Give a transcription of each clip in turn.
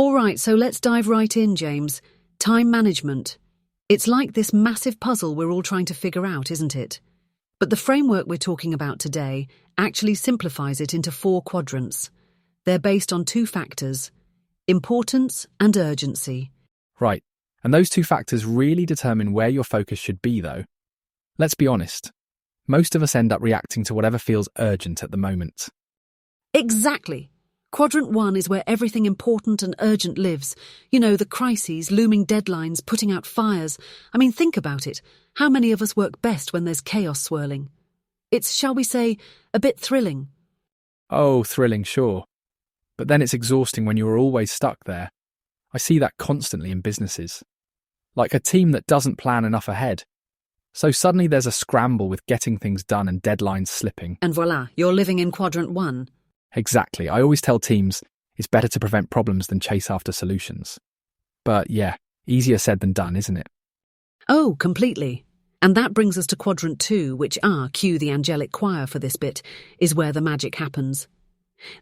All right, so let's dive right in, James. Time management. It's like this massive puzzle we're all trying to figure out, isn't it? But the framework we're talking about today actually simplifies it into 4 quadrants. They're based on 2 factors: importance and urgency. Right, and those 2 factors really determine where your focus should be, though. Let's be honest. Most of us end up reacting to whatever feels urgent at the moment. Exactly. Quadrant 1 is where everything important and urgent lives. You know, the crises, looming deadlines, putting out fires. I mean, think about it. How many of us work best when there's chaos swirling? It's, shall we say, a bit thrilling. Oh, thrilling, sure. But then it's exhausting when you're always stuck there. I see that constantly in businesses. Like a team that doesn't plan enough ahead. So suddenly there's a scramble with getting things done and deadlines slipping. And voila, you're living in Quadrant 1. Exactly. I always tell teams it's better to prevent problems than chase after solutions. But yeah, easier said than done, isn't it? Oh, completely. And that brings us to Quadrant 2, which cue the angelic choir for this bit, is where the magic happens.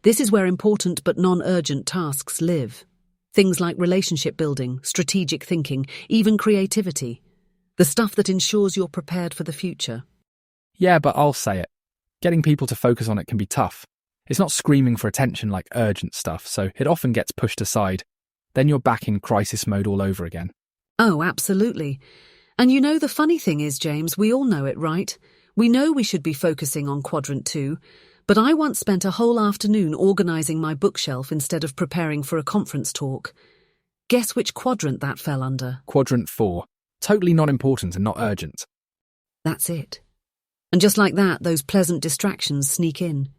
This is where important but non-urgent tasks live. Things like relationship building, strategic thinking, even creativity. The stuff that ensures you're prepared for the future. Yeah, but I'll say it. Getting people to focus on it can be tough. It's not screaming for attention like urgent stuff, so it often gets pushed aside. Then you're back in crisis mode all over again. Oh, absolutely. And you know, the funny thing is, James, we all know it, right? We know we should be focusing on Quadrant 2, but I once spent a whole afternoon organising my bookshelf instead of preparing for a conference talk. Guess which quadrant that fell under? Quadrant 4. Totally not important and not urgent. That's it. And just like that, those pleasant distractions sneak in.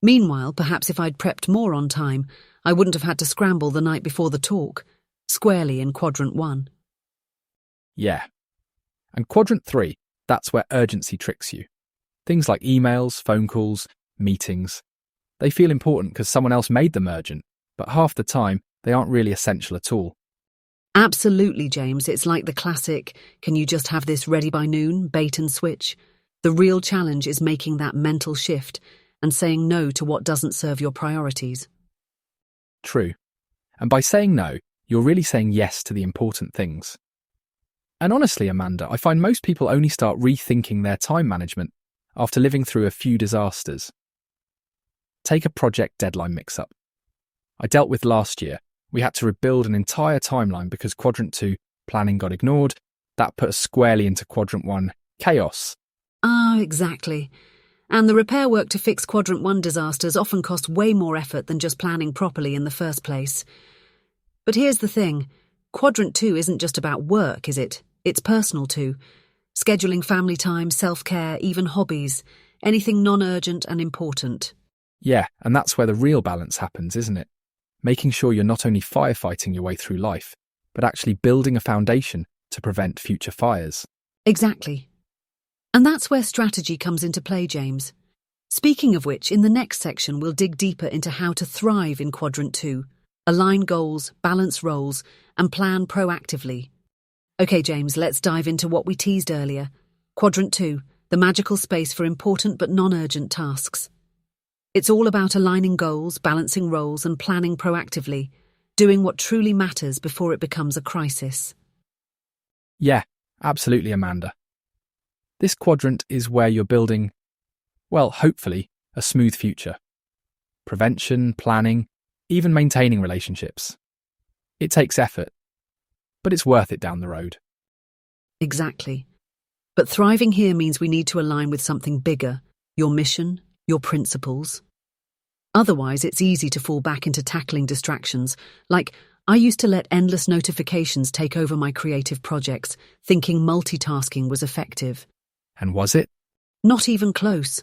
Meanwhile, perhaps if I'd prepped more on time, I wouldn't have had to scramble the night before the talk, squarely in Quadrant 1. Yeah. And Quadrant 3, that's where urgency tricks you. Things like emails, phone calls, meetings. They feel important because someone else made them urgent, but half the time, they aren't really essential at all. Absolutely, James. It's like the classic, can you just have this ready by noon, bait and switch? The real challenge is making that mental shift and saying no to what doesn't serve your priorities. True. And by saying no, you're really saying yes to the important things. And honestly, Amanda, I find most people only start rethinking their time management after living through a few disasters. Take a project deadline mix-up. I dealt with last year. We had to rebuild an entire timeline because Quadrant 2 planning got ignored. That put us squarely into Quadrant 1 chaos. Ah, exactly. And the repair work to fix Quadrant 1 disasters often cost way more effort than just planning properly in the first place. But here's the thing. Quadrant 2 isn't just about work, is it? It's personal too. Scheduling family time, self-care, even hobbies. Anything non-urgent and important. Yeah, and that's where the real balance happens, isn't it? Making sure you're not only firefighting your way through life, but actually building a foundation to prevent future fires. Exactly. And that's where strategy comes into play, James. Speaking of which, in the next section we'll dig deeper into how to thrive in Quadrant 2, align goals, balance roles, and plan proactively. Okay, James, let's dive into what we teased earlier. Quadrant 2, the magical space for important but non-urgent tasks. It's all about aligning goals, balancing roles, and planning proactively, doing what truly matters before it becomes a crisis. Yeah, absolutely, Amanda. This quadrant is where you're building, well, hopefully, a smooth future. Prevention, planning, even maintaining relationships. It takes effort, but it's worth it down the road. Exactly. But thriving here means we need to align with something bigger, your mission, your principles. Otherwise, it's easy to fall back into tackling distractions, like I used to let endless notifications take over my creative projects, thinking multitasking was effective. And was it? Not even close.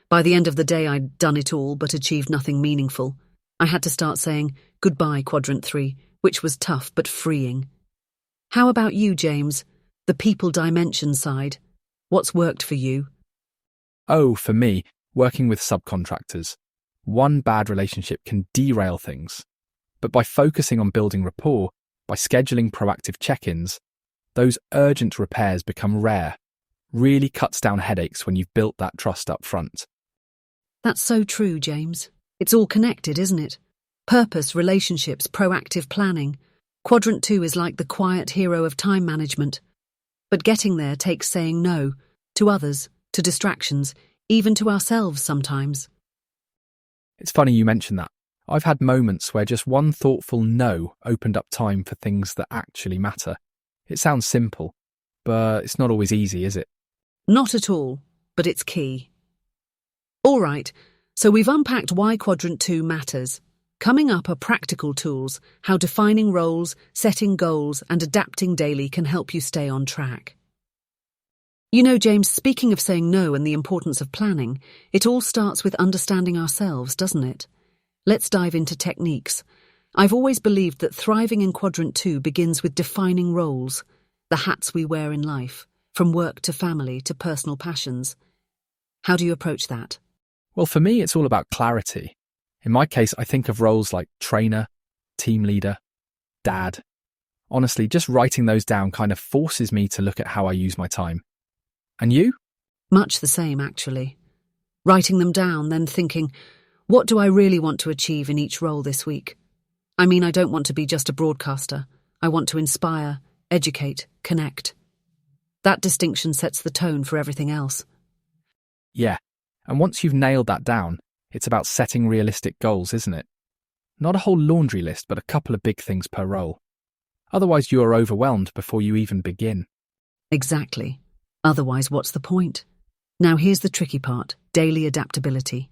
By the end of the day, I'd done it all but achieved nothing meaningful. I had to start saying goodbye, Quadrant 3, which was tough but freeing. How about you, James? The people dimension side. What's worked for you? Oh, for me, working with subcontractors. One bad relationship can derail things. But by focusing on building rapport, by scheduling proactive check-ins, those urgent repairs become rare. Really cuts down headaches when you've built that trust up front. That's so true, James. It's all connected, isn't it? Purpose, relationships, proactive planning. Quadrant 2 is like the quiet hero of time management. But getting there takes saying no to others, to distractions, even to ourselves sometimes. It's funny you mention that. I've had moments where just one thoughtful no opened up time for things that actually matter. It sounds simple, but it's not always easy, is it? Not at all, but it's key. All right, so we've unpacked why Quadrant 2 matters. Coming up are practical tools, how defining roles, setting goals, and adapting daily can help you stay on track. You know, James, speaking of saying no and the importance of planning, it all starts with understanding ourselves, doesn't it? Let's dive into techniques. I've always believed that thriving in Quadrant 2 begins with defining roles, the hats we wear in life, from work to family to personal passions. How do you approach that? Well, for me, it's all about clarity. In my case, I think of roles like trainer, team leader, dad. Honestly, just writing those down kind of forces me to look at how I use my time. And you? Much the same, actually. Writing them down, then thinking, what do I really want to achieve in each role this week? I mean, I don't want to be just a broadcaster. I want to inspire, educate, connect. That distinction sets the tone for everything else. Yeah, and once you've nailed that down, it's about setting realistic goals, isn't it? Not a whole laundry list, but a couple of big things per role. Otherwise, you are overwhelmed before you even begin. Exactly. Otherwise, what's the point? Now here's the tricky part, daily adaptability.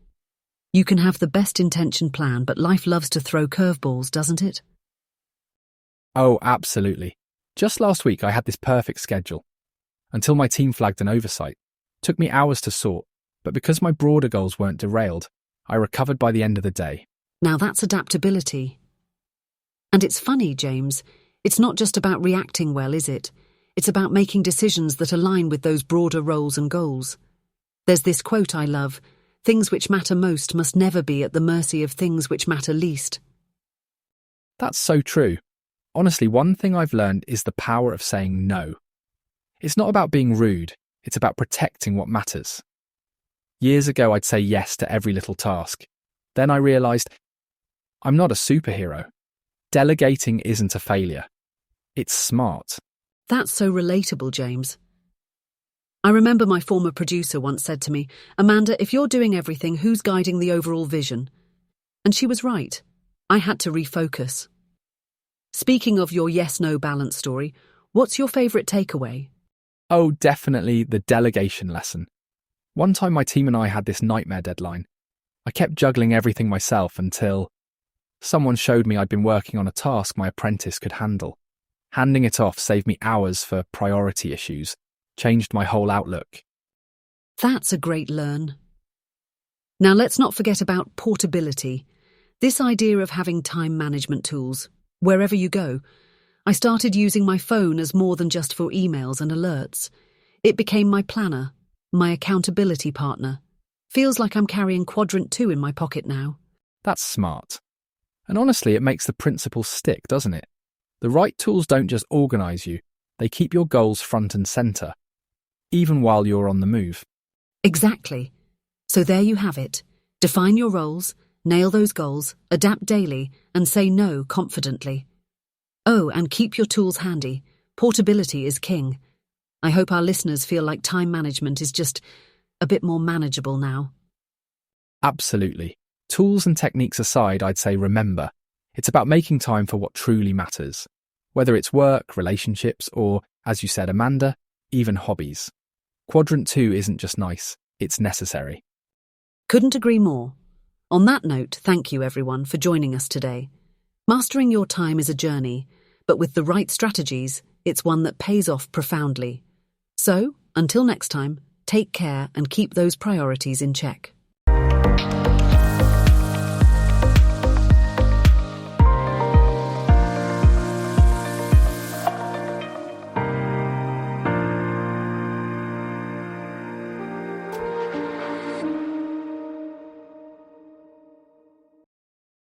You can have the best intentioned plan, but life loves to throw curveballs, doesn't it? Oh, absolutely. Just last week, I had this perfect schedule. Until my team flagged an oversight. Took me hours to sort, but because my broader goals weren't derailed, I recovered by the end of the day. Now that's adaptability. And it's funny, James. It's not just about reacting well, is it? It's about making decisions that align with those broader roles and goals. There's this quote I love, things which matter most must never be at the mercy of things which matter least. That's so true. Honestly, one thing I've learned is the power of saying no. It's not about being rude, it's about protecting what matters. Years ago, I'd say yes to every little task. Then I realised I'm not a superhero. Delegating isn't a failure. It's smart. That's so relatable, James. I remember my former producer once said to me, Amanda, if you're doing everything, who's guiding the overall vision? And she was right. I had to refocus. Speaking of your yes-no balance story, what's your favourite takeaway? Oh, definitely the delegation lesson. One time my team and I had this nightmare deadline. I kept juggling everything myself until someone showed me I'd been working on a task my apprentice could handle. Handing it off saved me hours for priority issues, changed my whole outlook. That's a great learn. Now let's not forget about portability. This idea of having time management tools, wherever you go. I started using my phone as more than just for emails and alerts. It became my planner, my accountability partner. Feels like I'm carrying Quadrant 2 in my pocket now. That's smart. And honestly, it makes the principle stick, doesn't it? The right tools don't just organise you, they keep your goals front and centre, even while you're on the move. Exactly. So there you have it. Define your roles, nail those goals, adapt daily, and say no confidently. Oh, and keep your tools handy. Portability is king. I hope our listeners feel like time management is just a bit more manageable now. Absolutely. Tools and techniques aside, I'd say remember, it's about making time for what truly matters. Whether it's work, relationships, or, as you said, Amanda, even hobbies. Quadrant 2 isn't just nice, it's necessary. Couldn't agree more. On that note, thank you everyone for joining us today. Mastering your time is a journey, but with the right strategies, it's one that pays off profoundly. So, until next time, take care and keep those priorities in check.